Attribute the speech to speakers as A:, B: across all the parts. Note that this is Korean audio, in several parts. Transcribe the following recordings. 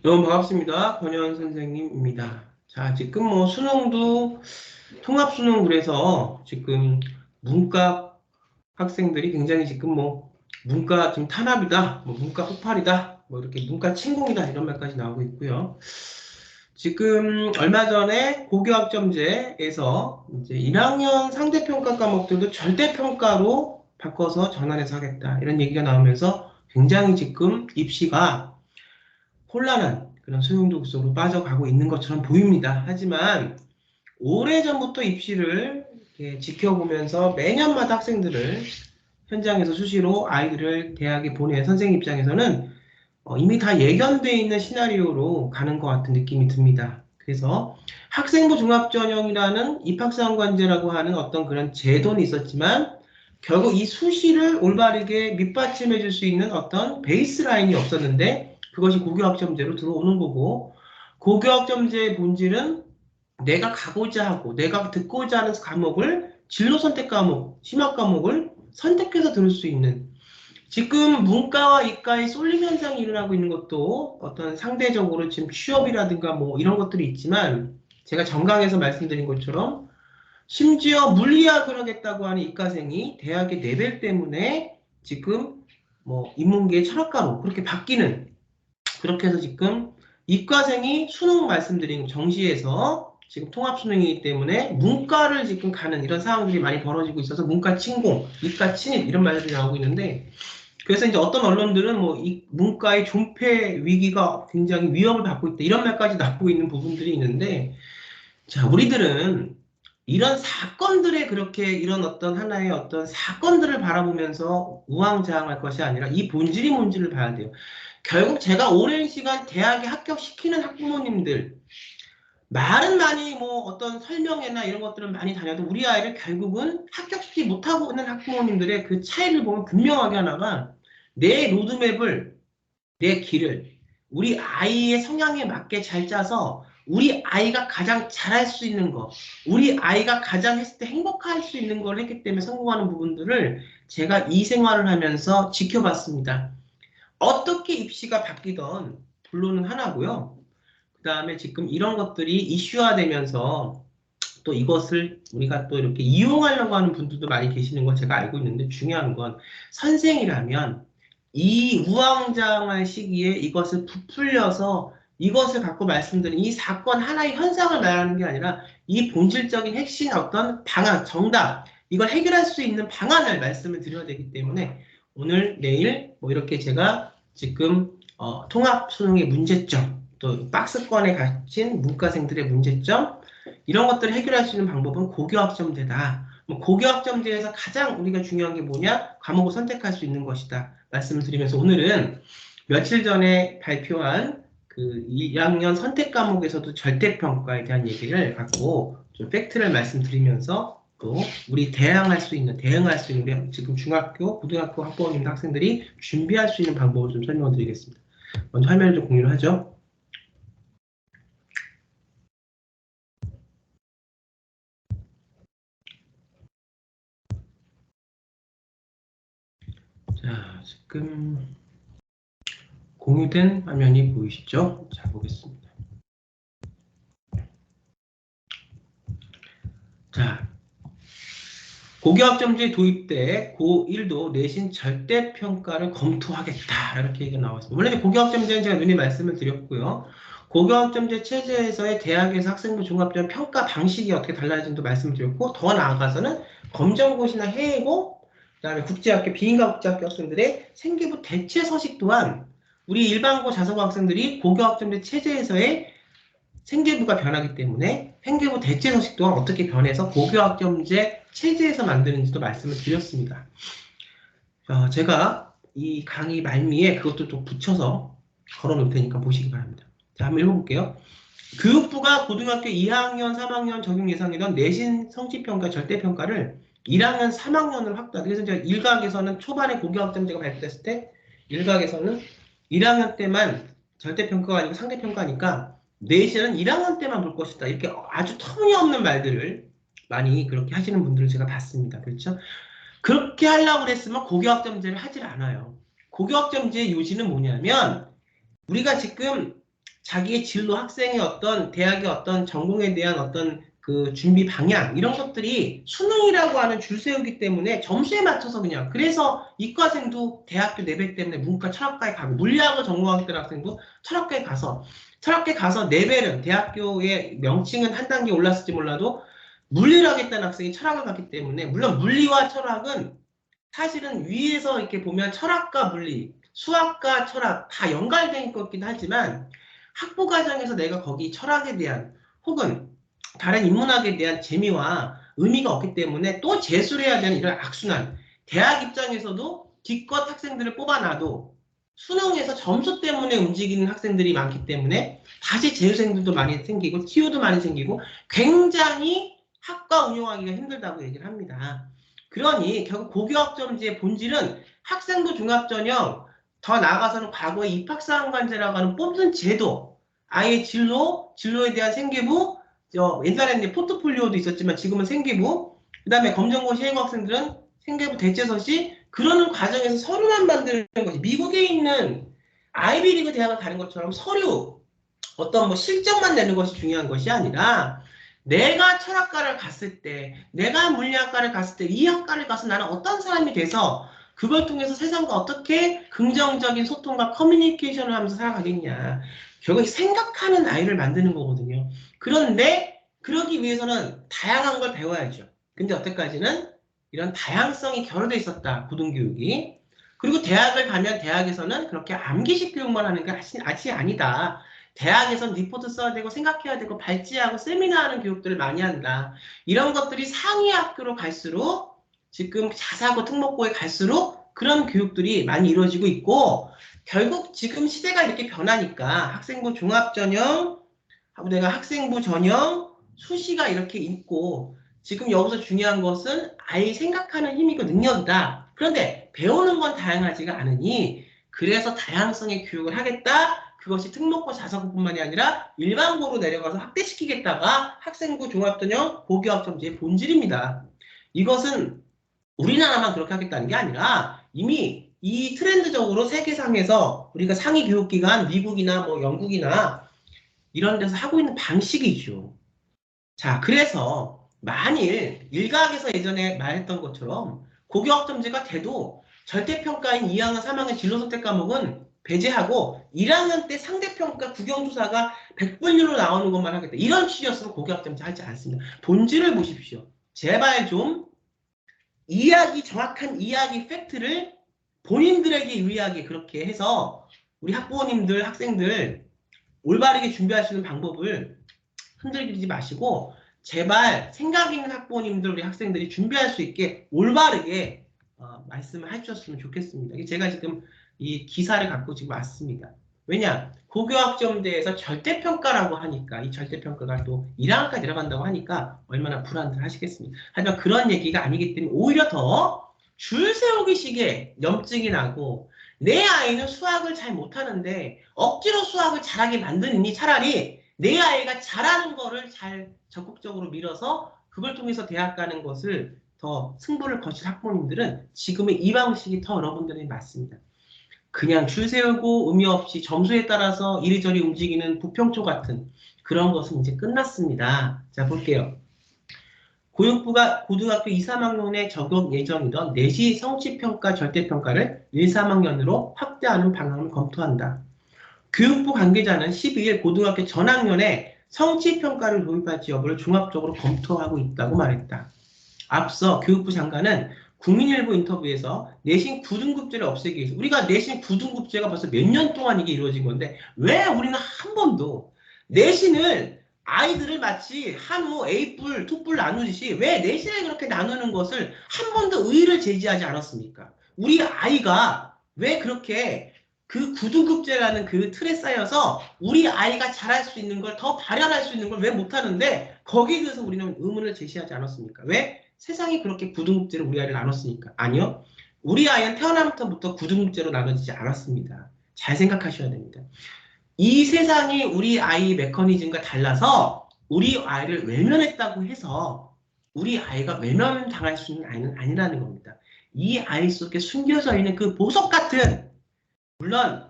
A: 너무 반갑습니다. 권현 선생님입니다. 자, 지금 뭐 수능도 통합 수능 그래서 지금 문과 학생들이 굉장히 지금 뭐 문과 지금 탄압이다, 뭐 문과 폭발이다, 뭐 이렇게 문과 침공이다 이런 말까지 나오고 있고요. 지금 얼마 전에 고교학점제에서 이제 1학년 상대평가 과목들도 절대평가로 바꿔서 전환해서 하겠다 이런 얘기가 나오면서 굉장히 지금 입시가 혼란한 그런 소용돌이 속으로 빠져가고 있는 것처럼 보입니다. 하지만 오래전부터 입시를 이렇게 지켜보면서 매년마다 학생들을 현장에서 수시로 아이들을 대학에 보낸 선생님 입장에서는 이미 다 예견되어 있는 시나리오로 가는 것 같은 느낌이 듭니다. 그래서 학생부 종합전형이라는 입학사원관제라고 하는 어떤 그런 제도는 있었지만 결국 이 수시를 올바르게 밑받침해 줄 수 있는 어떤 베이스라인이 없었는데 그것이 고교학점제로 들어오는 거고 고교학점제의 본질은 내가 가고자 하고 내가 듣고자 하는 과목을 진로 선택 과목, 심화 과목을 선택해서 들을 수 있는 지금 문과와 이과의 쏠림 현상이 일어나고 있는 것도 어떤 상대적으로 지금 취업이라든가 뭐 이런 것들이 있지만 제가 정강에서 말씀드린 것처럼 심지어 물리학을 하겠다고 하는 이과생이 대학의 레벨 때문에 지금 뭐 인문계의 철학과로 그렇게 바뀌는 그렇게 해서 지금 이과생이 수능 말씀드린 정시에서 지금 통합 수능이기 때문에 문과를 지금 가는 이런 상황들이 많이 벌어지고 있어서 문과 침공, 이과 침입 이런 말들이 나오고 있는데 그래서 이제 어떤 언론들은 뭐 이 문과의 존폐 위기가 굉장히 위협을 받고 있다 이런 말까지 나오고 있는 부분들이 있는데 자 우리들은 이런 사건들에 그렇게 이런 어떤 하나의 어떤 사건들을 바라보면서 우왕좌왕할 것이 아니라 이 본질이 뭔지를 봐야 돼요. 결국 제가 오랜 시간 대학에 합격시키는 학부모님들 말은 많이 뭐 어떤 설명회나 이런 것들은 많이 다녀도 우리 아이를 결국은 합격시키지 못하고 있는 학부모님들의 그 차이를 보면 분명하게 하나가 내 로드맵을 내 길을 우리 아이의 성향에 맞게 잘 짜서 우리 아이가 가장 잘할 수 있는 거, 우리 아이가 가장 했을 때 행복할 수 있는 걸 했기 때문에 성공하는 부분들을 제가 이 생활을 하면서 지켜봤습니다. 어떻게 입시가 바뀌던 본론은 하나고요. 그 다음에 지금 이런 것들이 이슈화되면서 또 이것을 우리가 또 이렇게 이용하려고 하는 분들도 많이 계시는 건 제가 알고 있는데 중요한 건 선생이라면 이 우왕좌왕한 시기에 이것을 부풀려서 이것을 갖고 말씀드린 이 사건 하나의 현상을 말하는 게 아니라 이 본질적인 핵심 어떤 방안, 정답 이걸 해결할 수 있는 방안을 말씀을 드려야 되기 때문에 오늘, 내일 뭐 이렇게 제가 지금 통합 수능의 문제점 또 박스권에 갇힌 문과생들의 문제점 이런 것들을 해결할 수 있는 방법은 고교학점제다. 고교학점제에서 가장 우리가 중요한 게 뭐냐? 과목을 선택할 수 있는 것이다. 말씀을 드리면서 오늘은 며칠 전에 발표한 그 2학년 선택 과목에서도 절대평가에 대한 얘기를 갖고 좀 팩트를 말씀드리면서 또 우리 대응할 수 있는 지금 중학교, 고등학교 학부모님 학생들이 준비할 수 있는 방법을 좀 설명을 드리겠습니다. 먼저 화면을 좀 공유를 하죠. 자, 지금 공유된 화면이 보이시죠? 자, 보겠습니다. 자, 고교학점제 도입 때 고1도 내신 절대평가를 검토하겠다. 이렇게 얘기가 나왔습니다. 원래 고교학점제는 제가 눈에 말씀을 드렸고요. 고교학점제 체제에서의 대학에서 학생부 종합전 평가 방식이 어떻게 달라진지도 말씀을 드렸고 더 나아가서는 검정고시나 해외고 그다음에 국제학교, 비인가 국제학교 학생들의 생기부 대체 서식 또한 우리 일반고 자소고 학생들이 고교학점제 체제에서의 생계부가 변하기 때문에 생계부 대체 서식 또한 어떻게 변해서 고교학점제 체제에서 만드는지도 말씀을 드렸습니다. 제가 이 강의 말미에 그것도 좀 붙여서 걸어놓을 테니까 보시기 바랍니다. 자, 한번 읽어볼게요. 교육부가 고등학교 2학년, 3학년 적용 예상이던 내신 성취평가 절대평가를 1학년, 3학년으로 확대. 그래서 이제 일각에서는 초반에 고교학점제가 발표됐을 때 일각에서는 1학년 때만 절대평가가 아니고 상대평가니까 내신은 1학년 때만 볼 것이다. 이렇게 아주 터무니없는 말들을 많이 그렇게 하시는 분들을 제가 봤습니다. 그렇죠? 그렇게 하려고 그랬으면 고교학점제를 하질 않아요. 고교학점제의 요지는 뭐냐면 우리가 지금 자기의 진로, 학생의 어떤 대학의 어떤 전공에 대한 어떤 그 준비 방향 이런 것들이 수능이라고 하는 줄 세우기 때문에 점수에 맞춰서 그냥 그래서 이과생도 대학교 레벨 때문에 문과 철학과에 가고 물리학을 전공하겠다는 학생도 철학과에 가서 레벨은 대학교의 명칭은 한 단계 올랐을지 몰라도 물리를 하겠다는 학생이 철학을 갔기 때문에 물론 물리와 철학은 사실은 위에서 이렇게 보면 철학과 물리, 수학과 철학 다 연관된 것 같긴 하지만 학부 과정에서 내가 거기 철학에 대한 혹은 다른 인문학에 대한 재미와 의미가 없기 때문에 또 재수를 해야 되는 이런 악순환. 대학 입장에서도 기껏 학생들을 뽑아놔도 수능에서 점수 때문에 움직이는 학생들이 많기 때문에 다시 재수생들도 많이 생기고 TU도 많이 생기고 굉장히 학과 운영하기가 힘들다고 얘기를 합니다. 그러니 결국 고교학점제의 본질은 학생부 종합전형 더 나아가서는 과거에 입학사항관제라고 하는 뽑는 제도 아예 진로에 대한 생계부 옛날에는 이제 포트폴리오도 있었지만 지금은 생계부 그 다음에 검정고 시행고 학생들은 생계부 대체서시 그러는 과정에서 서류만 만드는 거지 미국에 있는 아이비리그 대학을 가는 것처럼 서류 어떤 뭐 실적만 내는 것이 중요한 것이 아니라 내가 철학과를 갔을 때, 내가 물리학과를 갔을 때, 이 학과를 가서 나는 어떤 사람이 돼서 그걸 통해서 세상과 어떻게 긍정적인 소통과 커뮤니케이션을 하면서 살아가겠냐. 결국 생각하는 아이를 만드는 거거든요. 그런데 그러기 위해서는 다양한 걸 배워야죠. 근데 여태까지는 이런 다양성이 결여돼 있었다. 고등교육이. 그리고 대학을 가면 대학에서는 그렇게 암기식 교육만 하는 게 아직 아니다. 대학에선 리포트 써야 되고 생각해야 되고 발제하고 세미나하는 교육들을 많이 한다. 이런 것들이 상위 학교로 갈수록 지금 자사고 특목고에 갈수록 그런 교육들이 많이 이루어지고 있고 결국 지금 시대가 이렇게 변하니까 학생부 종합전형 하고 내가 학생부 전형 수시가 이렇게 있고 지금 여기서 중요한 것은 아이 생각하는 힘이고 능력이다. 그런데 배우는 건 다양하지가 않으니 그래서 다양성의 교육을 하겠다. 그것이 특목고 자사고뿐만이 아니라 일반고로 내려가서 확대시키겠다가 학생부 종합전형 고교학점제의 본질입니다. 이것은 우리나라만 그렇게 하겠다는 게 아니라 이미 이 트렌드적으로 세계상에서 우리가 상위 교육기관 미국이나 뭐 영국이나 이런 데서 하고 있는 방식이죠. 자, 그래서 만일 일각에서 예전에 말했던 것처럼 고교학점제가 돼도 절대평가인 2학년, 3학년 진로선택 과목은 배제하고 1학년 때 상대평가 국영조사가 100분율로 나오는 것만 하겠다. 이런 취지였으면 고교학점제 하지 않습니다. 본질을 보십시오. 제발 좀 정확한 이야기, 팩트를 본인들에게 유리하게 그렇게 해서 우리 학부모님들, 학생들 올바르게 준비할 수 있는 방법을 흔들리지 마시고 제발 생각 있는 학부모님들 우리 학생들이 준비할 수 있게 올바르게 말씀을 해주셨으면 좋겠습니다. 제가 지금 이 기사를 갖고 지금 왔습니다. 왜냐 고교학점제에서 절대평가라고 하니까 이 절대평가가 또 1학년까지 내려간다고 하니까 얼마나 불안들 하시겠습니까? 하지만 그런 얘기가 아니기 때문에 오히려 더 줄 세우기 식의 염증이 나고 내 아이는 수학을 잘 못하는데 억지로 수학을 잘하게 만드니 차라리 내 아이가 잘하는 거를 잘 적극적으로 밀어서 그걸 통해서 대학 가는 것을 더 승부를 거칠 학부모님들은 지금의 이 방식이 더 여러분들이 맞습니다. 그냥 줄 세우고 의미 없이 점수에 따라서 이리저리 움직이는 부평초 같은 그런 것은 이제 끝났습니다. 자, 볼게요. 교육부가 고등학교 2, 3학년에 적용 예정이던 내시 성취평가 절대평가를 1, 3학년으로 확대하는 방안을 검토한다. 교육부 관계자는 12일 고등학교 전학년에 성취평가를 도입할지 여부를 종합적으로 검토하고 있다고 말했다. 앞서 교육부 장관은 국민일보 인터뷰에서 내신 9등급제를 없애기 위해서 우리가 내신 9등급제가 벌써 몇 년 동안 이게 이루어진 건데 왜 우리는 한 번도 내신을 아이들을 마치 한우 A뿔, 투뿔 나누듯이 왜 내신을 그렇게 나누는 것을 한 번도 의의를 제기하지 않았습니까? 우리 아이가 왜 그렇게 그 9등급제라는 그 틀에 쌓여서 우리 아이가 잘할 수 있는 걸 더 발현할 수 있는 걸 왜 못하는데 거기에 대해서 우리는 의문을 제시하지 않았습니까? 왜? 세상이 그렇게 9등급제로 우리 아이를 나눴으니까. 아니요. 우리 아이는 태어나부터 9등급제로 나눠지지 않았습니다. 잘 생각하셔야 됩니다. 이 세상이 우리 아이 메커니즘과 달라서 우리 아이를 외면했다고 해서 우리 아이가 외면당할 수 있는 아이는 아니라는 겁니다. 이 아이 속에 숨겨져 있는 그 보석 같은 물론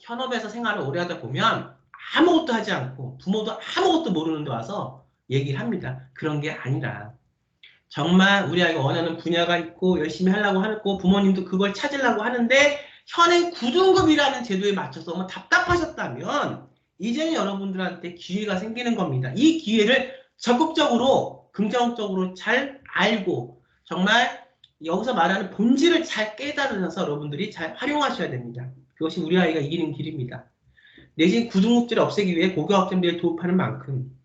A: 현업에서 생활을 오래 하다 보면 아무것도 하지 않고 부모도 아무것도 모르는데 와서 얘기를 합니다. 그런 게 아니라 정말 우리 아이가 원하는 분야가 있고 열심히 하려고 하고 부모님도 그걸 찾으려고 하는데 현행 9등급이라는 제도에 맞춰서 너무 답답하셨다면 이제는 여러분들한테 기회가 생기는 겁니다. 이 기회를 적극적으로 긍정적으로 잘 알고 정말 여기서 말하는 본질을 잘 깨달으셔서 여러분들이 잘 활용하셔야 됩니다. 그것이 우리 아이가 이기는 길입니다. 내신 9등급제를 없애기 위해 고교학점제를 도입하는 만큼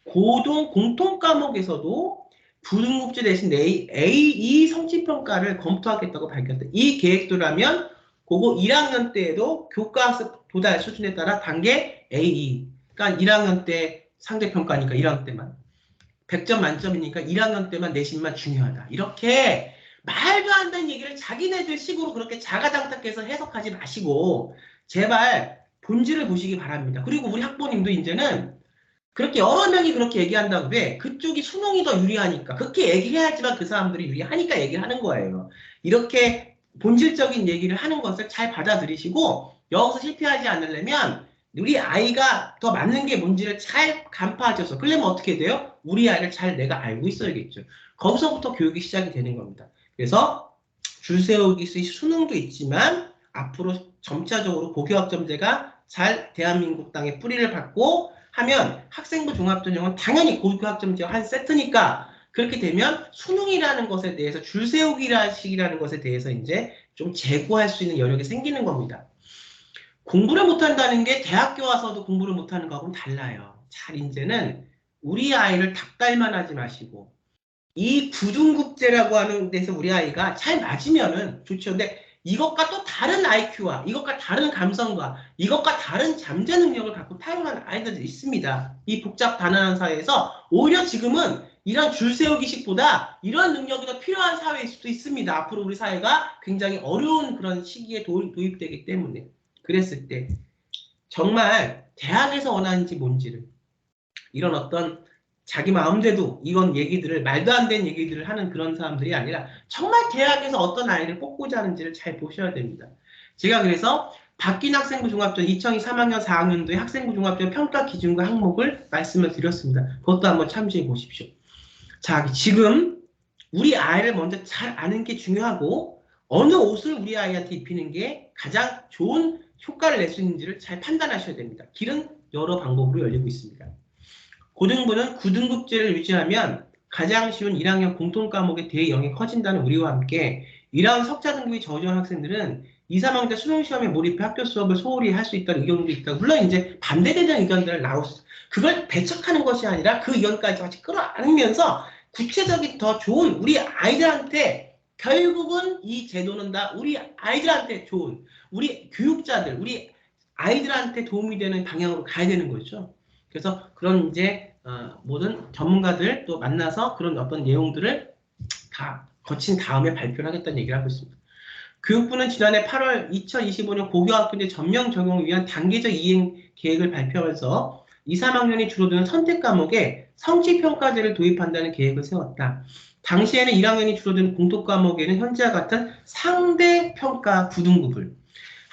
A: 고등 공통 과목에서도 부등급제 대신 A2 성취평가를 검토하겠다고 밝혔다. 이 계획도라면 고고 1학년 때에도 교과학습 도달 수준에 따라 단계 A2. 그러니까 1학년 때 상대평가니까 1학년 때만. 100점 만점이니까 1학년 때만 내신만 중요하다. 이렇게 말도 안 되는 얘기를 자기네들 식으로 그렇게 자가당탁해서 해석하지 마시고 제발 본질을 보시기 바랍니다. 그리고 우리 학부모님도 이제는 그렇게 여러 명이 그렇게 얘기한다고 왜? 그쪽이 수능이 더 유리하니까. 그렇게 얘기를 해야지만 그 사람들이 유리하니까 얘기를 하는 거예요. 이렇게 본질적인 얘기를 하는 것을 잘 받아들이시고 여기서 실패하지 않으려면 우리 아이가 더 맞는 게 뭔지를 잘 간파하셔서 그러려면 어떻게 돼요? 우리 아이를 잘 내가 알고 있어야겠죠. 거기서부터 교육이 시작이 되는 겁니다. 그래서 줄 세우기 수능도 있지만 앞으로 점차적으로 고교학점제가 잘 대한민국 땅에 뿌리를 받고 하면 학생부 종합전형은 당연히 고교학점제와 한 세트니까 그렇게 되면 수능이라는 것에 대해서 줄 세우기라는 것에 대해서 이제 좀 제고할 수 있는 여력이 생기는 겁니다. 공부를 못한다는 게 대학교 와서도 공부를 못하는 거하고는 달라요. 잘 이제는 우리 아이를 닭달만 하지 마시고 이 구중국제라고 하는 데서 우리 아이가 잘 맞으면은 좋죠. 근데 이것과 또 다른 IQ와 이것과 다른 감성과 이것과 다른 잠재 능력을 갖고 타고난 아이들도 있습니다. 이 복잡 다양한 사회에서 오히려 지금은 이런 줄 세우기식보다 이런 능력이 더 필요한 사회일 수도 있습니다. 앞으로 우리 사회가 굉장히 어려운 그런 시기에 도입되기 때문에 그랬을 때 정말 대학에서 원하는지 뭔지를 이런 어떤 자기 마음대로 이건 얘기들을 말도 안 되는 얘기들을 하는 그런 사람들이 아니라 정말 대학에서 어떤 아이를 뽑고자 하는지를 잘 보셔야 됩니다. 제가 그래서 바뀐 학생부 종합전 2023학년 4학년도의 학생부 종합전 평가 기준과 항목을 말씀을 드렸습니다. 그것도 한번 참조해 보십시오. 자, 지금 우리 아이를 먼저 잘 아는 게 중요하고 어느 옷을 우리 아이한테 입히는 게 가장 좋은 효과를 낼 수 있는지를 잘 판단하셔야 됩니다. 길은 여러 방법으로 열리고 있습니다. 고등부는 9등급제를 유지하면 가장 쉬운 1학년 공통과목의 대영이 커진다는 우리와 함께 1학년 석자 등급이 저조한 학생들은 2, 3학년 때 수능시험에 몰입해 학교 수업을 소홀히 할 수 있다는 의견도 있다. 물론 이제 반대되는 의견들을 나오고 그걸 배척하는 것이 아니라 그 의견까지 같이 끌어안으면서 구체적인 더 좋은 우리 아이들한테 결국은 이 제도는 다 우리 아이들한테 좋은 우리 교육자들, 우리 아이들한테 도움이 되는 방향으로 가야 되는 거죠. 그래서 그런 이제 모든 전문가들 또 만나서 그런 어떤 내용들을 다 거친 다음에 발표를 하겠다는 얘기를 하고 있습니다. 교육부는 지난해 8월 2025년 고교학교제 전면 적용을 위한 단계적 이행 계획을 발표하면서 2, 3학년이 줄어드는 선택 과목에 성취평가제를 도입한다는 계획을 세웠다. 당시에는 1학년이 줄어드는 공통 과목에는 현재와 같은 상대평가 9등급을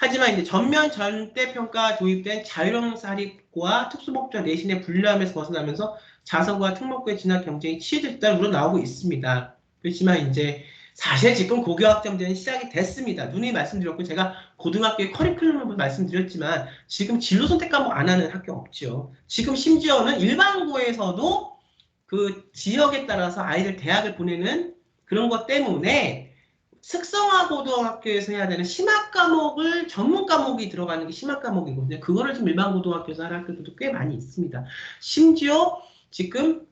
A: 하지만 이제 전면 전대평가 도입된 자율형 사립고와 특수목적 내신의 분리함에서 벗어나면서 자서고와 특목고의 진학 경쟁이 치열해졌다는 우러 나오고 있습니다. 그렇지만 이제 사실 지금 고교학점제는 시작이 됐습니다. 누누이 말씀드렸고 제가 고등학교의 커리큘럼을 말씀드렸지만 지금 진로 선택 과목 안 하는 학교 없죠. 지금 심지어는 일반고에서도 그 지역에 따라서 아이들 대학을 보내는 그런 것 때문에 특성화 고등학교에서 해야 되는 심학 과목을 전문 과목이 들어가는 게 심학 과목이거든요. 그거를 지금 일반 고등학교에서 하는 학교들도 꽤 많이 있습니다. 심지어 지금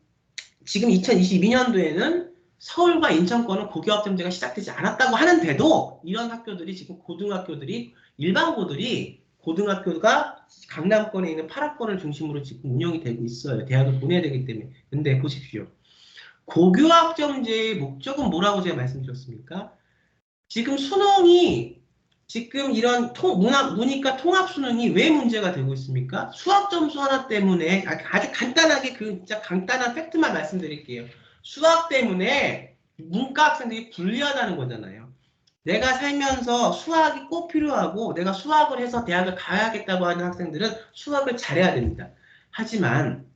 A: 2022년도에는 서울과 인천권은 고교학점제가 시작되지 않았다고 하는데도 이런 학교들이 지금 고등학교들이 일반고들이 고등학교가 강남권에 있는 8학권을 중심으로 지금 운영이 되고 있어요. 대학을 보내야 되기 때문에. 근데 보십시오. 고교학점제의 목적은 뭐라고 제가 말씀드렸습니까? 지금 수능이 지금 이런 문이과 통합 수능이 왜 문제가 되고 있습니까? 수학 점수 하나 때문에 아주 간단하게 그 진짜 간단한 팩트만 말씀드릴게요. 수학 때문에 문과 학생들이 불리하다는 거잖아요. 내가 살면서 수학이 꼭 필요하고 내가 수학을 해서 대학을 가야겠다고 하는 학생들은 수학을 잘해야 됩니다. 하지만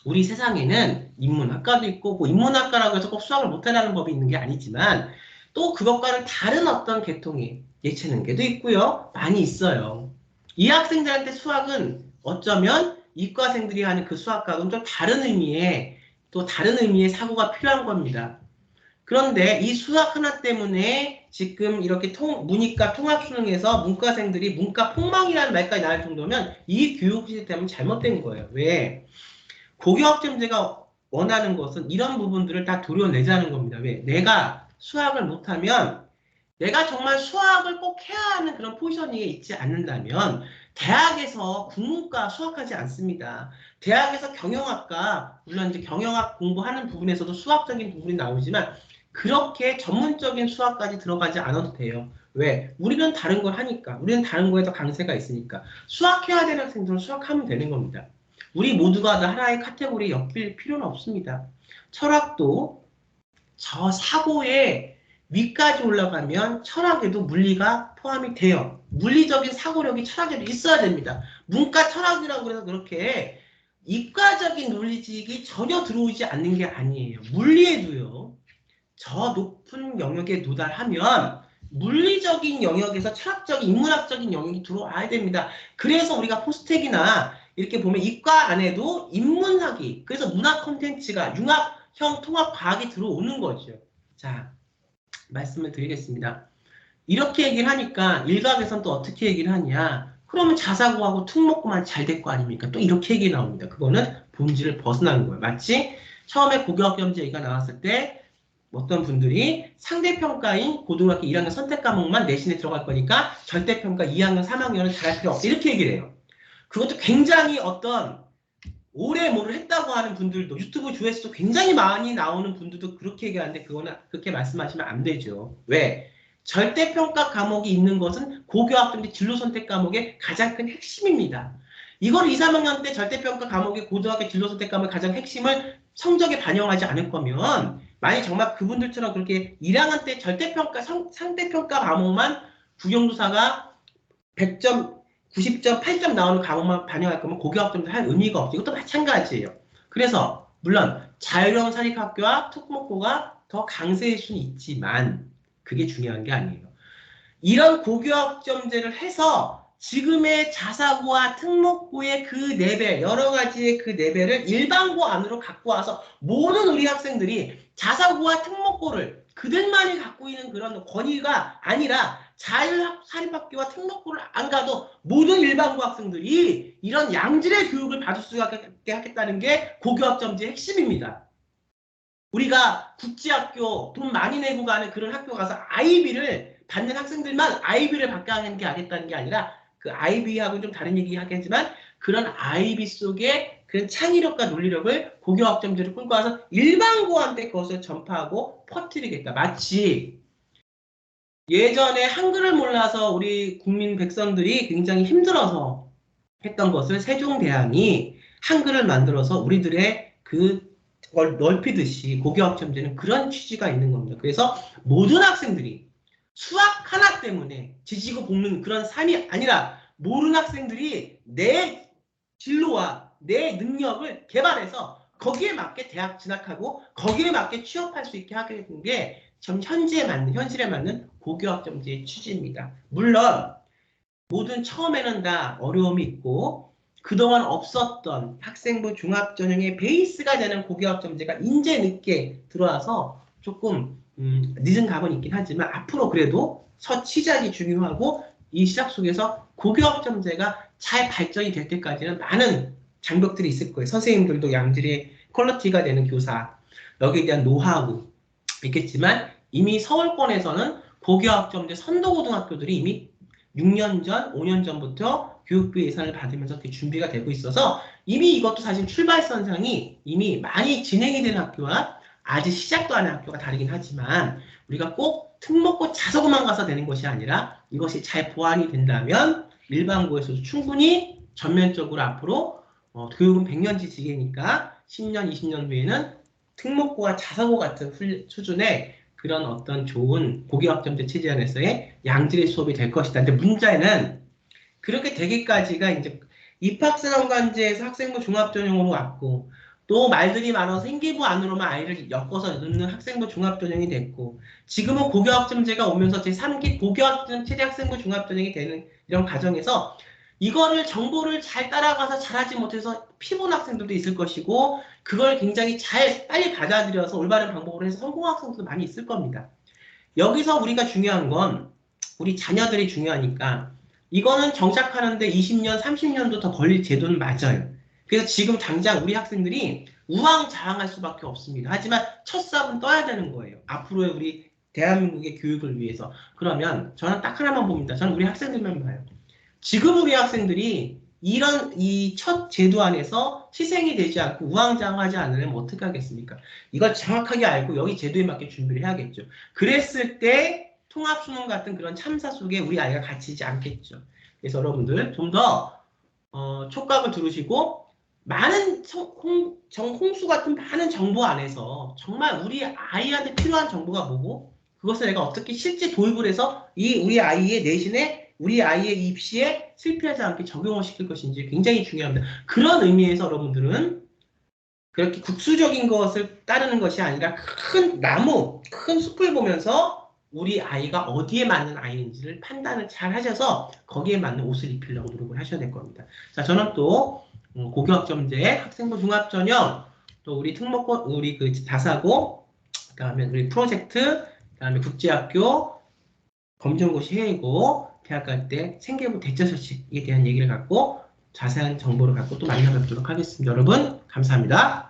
A: 우리 세상에는 인문학과도 있고 뭐 인문학과라고 해서 꼭 수학을 못하라는 법이 있는 게 아니지만 또 그것과는 다른 어떤 계통의 예체능계도 있고요. 많이 있어요. 이 학생들한테 수학은 어쩌면 이과생들이 하는 그 수학과는 좀 다른 의미의 또 다른 의미의 사고가 필요한 겁니다. 그런데 이 수학 하나 때문에 지금 이렇게 문이과 통합수능에서 문과생들이 문과 폭망이라는 말까지 나올 정도면 이 교육 시스템은 잘못된 거예요. 왜? 고교학점제가 원하는 것은 이런 부분들을 다 도려내자는 겁니다. 왜? 내가 수학을 못하면 내가 정말 수학을 꼭 해야 하는 그런 포지션에 있지 않는다면 대학에서 국문과 수학하지 않습니다. 대학에서 경영학과, 물론 이제 경영학 공부하는 부분에서도 수학적인 부분이 나오지만 그렇게 전문적인 수학까지 들어가지 않아도 돼요. 왜? 우리는 다른 걸 하니까. 우리는 다른 거에 더 강세가 있으니까. 수학해야 되는 학생들은 수학하면 되는 겁니다. 우리 모두가 다 하나의 카테고리에 엮일 필요는 없습니다. 철학도 저 사고의 위까지 올라가면 철학에도 물리가 포함이 돼요. 물리적인 사고력이 철학에도 있어야 됩니다. 문과 철학이라고 해서 그렇게 이과적인 논리지식이 전혀 들어오지 않는 게 아니에요. 물리에도요. 저 높은 영역에 도달하면 물리적인 영역에서 철학적인, 인문학적인 영역이 들어와야 됩니다. 그래서 우리가 포스텍이나 이렇게 보면 이과 안에도 인문학이, 그래서 문학 콘텐츠가 융합형 통합과학이 들어오는 거죠. 자, 말씀을 드리겠습니다. 이렇게 얘기를 하니까 일각에서는 또 어떻게 얘기를 하냐. 그러면 자사고하고 특목고만 잘 될 거 아닙니까? 또 이렇게 얘기 나옵니다. 그거는 본질을 벗어나는 거예요. 마치 처음에 고교학점제 얘기가 나왔을 때 어떤 분들이 상대평가인 고등학교 1학년 선택 과목만 내신에 들어갈 거니까 절대평가 2학년, 3학년은 잘할 필요 없다. 이렇게 얘기를 해요. 그것도 굉장히 어떤 오래 뭐를 했다고 하는 분들도 유튜브 조회수도 굉장히 많이 나오는 분들도 그렇게 얘기하는데 그거는 그렇게 말씀하시면 안 되죠. 왜? 절대평가 과목이 있는 것은 고교학점제 진로 선택 과목의 가장 큰 핵심입니다. 이걸 2, 3학년 때 절대평가 과목의 고등학교 진로 선택 과목의 가장 핵심을 성적에 반영하지 않을 거면 만약 정말 그분들처럼 그렇게 1학년 때 절대평가, 상대평가 과목만 국영조사가 100점, 90점, 8점 나오는 과목만 반영할 거면 고교학점도 할 의미가 없죠. 이것도 마찬가지예요. 그래서 물론 자유로운 사립학교와 특목고가 더 강세일 수는 있지만 그게 중요한 게 아니에요. 이런 고교학점제를 해서 지금의 자사고와 특목고의 그 레벨, 여러 가지의 그 레벨을 일반고 안으로 갖고 와서 모든 우리 학생들이 자사고와 특목고를 그들만이 갖고 있는 그런 권위가 아니라 자율사립학교와 특목고를 안 가도 모든 일반고 학생들이 이런 양질의 교육을 받을 수 있게 하겠다는 게 고교학점제의 핵심입니다. 우리가 국제학교 돈 많이 내고 가는 그런 학교 가서 아이비를 받는 학생들만 아이비를 받게 하는 게 하겠다는 게 아니라 그 아이비하고는 좀 다른 얘기 하겠지만 그런 아이비 속에 그런 창의력과 논리력을 고교학점제로 끌고 와서 일반고한테 그것을 전파하고 퍼뜨리겠다. 마치 예전에 한글을 몰라서 우리 국민 백성들이 굉장히 힘들어서 했던 것을 세종대왕이 한글을 만들어서 우리들의 그 넓히듯이 고교학점제는 그런 취지가 있는 겁니다. 그래서 모든 학생들이 수학 하나 때문에 지지고 볶는 그런 삶이 아니라 모든 학생들이 내 진로와 내 능력을 개발해서 거기에 맞게 대학 진학하고 거기에 맞게 취업할 수 있게 하게 되는 게 전 현실에 맞는 고교학점제의 취지입니다. 물론 모든 처음에는 다 어려움이 있고 그동안 없었던 학생부 종합전형의 베이스가 되는 고교학점제가 인제 늦게 들어와서 조금 늦은 감은 있긴 하지만 앞으로 그래도 첫 시작이 중요하고 이 시작 속에서 고교학점제가 잘 발전이 될 때까지는 많은 장벽들이 있을 거예요. 선생님들도 양질의 퀄리티가 되는 교사, 여기에 대한 노하우 있겠지만 이미 서울권에서는 고교학점제 선도고등학교들이 이미 6년 전, 5년 전부터 교육부 예산을 받으면서 준비가 되고 있어서 이미 이것도 사실 출발선상이 이미 많이 진행이 된 학교와 아직 시작도 안 한 학교가 다르긴 하지만 우리가 꼭 특목고 자사고만 가서 되는 것이 아니라 이것이 잘 보완이 된다면 일반고에서도 충분히 전면적으로 앞으로 교육은 100년지 지계니까 10년, 20년 후에는 특목고와 자사고 같은 수준의 그런 어떤 좋은 고교학점제 체제 안에서의 양질의 수업이 될 것이다. 근데 문제는 그렇게 되기까지가 이제 입학생활관제에서 학생부 종합전형으로 왔고 또 말들이 많아서 생기부 안으로만 아이를 엮어서 넣는 학생부 종합전형이 됐고 지금은 고교학점제가 오면서 제3기 고교학점 체대 학생부 종합전형이 되는 이런 과정에서 이거를 정보를 잘 따라가서 잘하지 못해서 피곤 학생들도 있을 것이고 그걸 굉장히 잘 빨리 받아들여서 올바른 방법으로 해서 성공한 학생들도 많이 있을 겁니다. 여기서 우리가 중요한 건 우리 자녀들이 중요하니까 이거는 정착하는데 20년, 30년도 더 걸릴 제도는 맞아요. 그래서 지금 당장 우리 학생들이 우왕좌왕할 수밖에 없습니다. 하지만 첫 삽은 떠야 되는 거예요. 앞으로의 우리 대한민국의 교육을 위해서. 그러면 저는 딱 하나만 봅니다. 저는 우리 학생들만 봐요. 지금 우리 학생들이 이런 이 첫 제도 안에서 희생이 되지 않고 우왕좌왕하지 않으려면 어떻게 하겠습니까? 이걸 정확하게 알고 여기 제도에 맞게 준비를 해야겠죠. 그랬을 때 통합수능 같은 그런 참사 속에 우리 아이가 갇히지 않겠죠. 그래서 여러분들 좀 더 촉각을 들으시고 많은 홍수 같은 많은 정보 안에서 정말 우리 아이한테 필요한 정보가 뭐고 그것을 내가 어떻게 실제 도입을 해서 이 우리 아이의 내신에 우리 아이의 입시에 실패하지 않게 적용을 시킬 것인지 굉장히 중요합니다. 그런 의미에서 여러분들은 그렇게 국수적인 것을 따르는 것이 아니라 큰 나무, 큰 숲을 보면서 우리 아이가 어디에 맞는 아이인지를 판단을 잘 하셔서 거기에 맞는 옷을 입히려고 노력을 하셔야 될 겁니다. 자, 저는 또 고교학점제, 학생부 종합전형, 또 우리 특목고, 우리 그 다사고, 그다음에 우리 프로젝트, 그다음에 국제학교, 검정고시 해이고, 대학 갈 때 생계부 대처소식에 대한 얘기를 갖고 자세한 정보를 갖고 또 만나뵙도록 하겠습니다. 여러분, 감사합니다.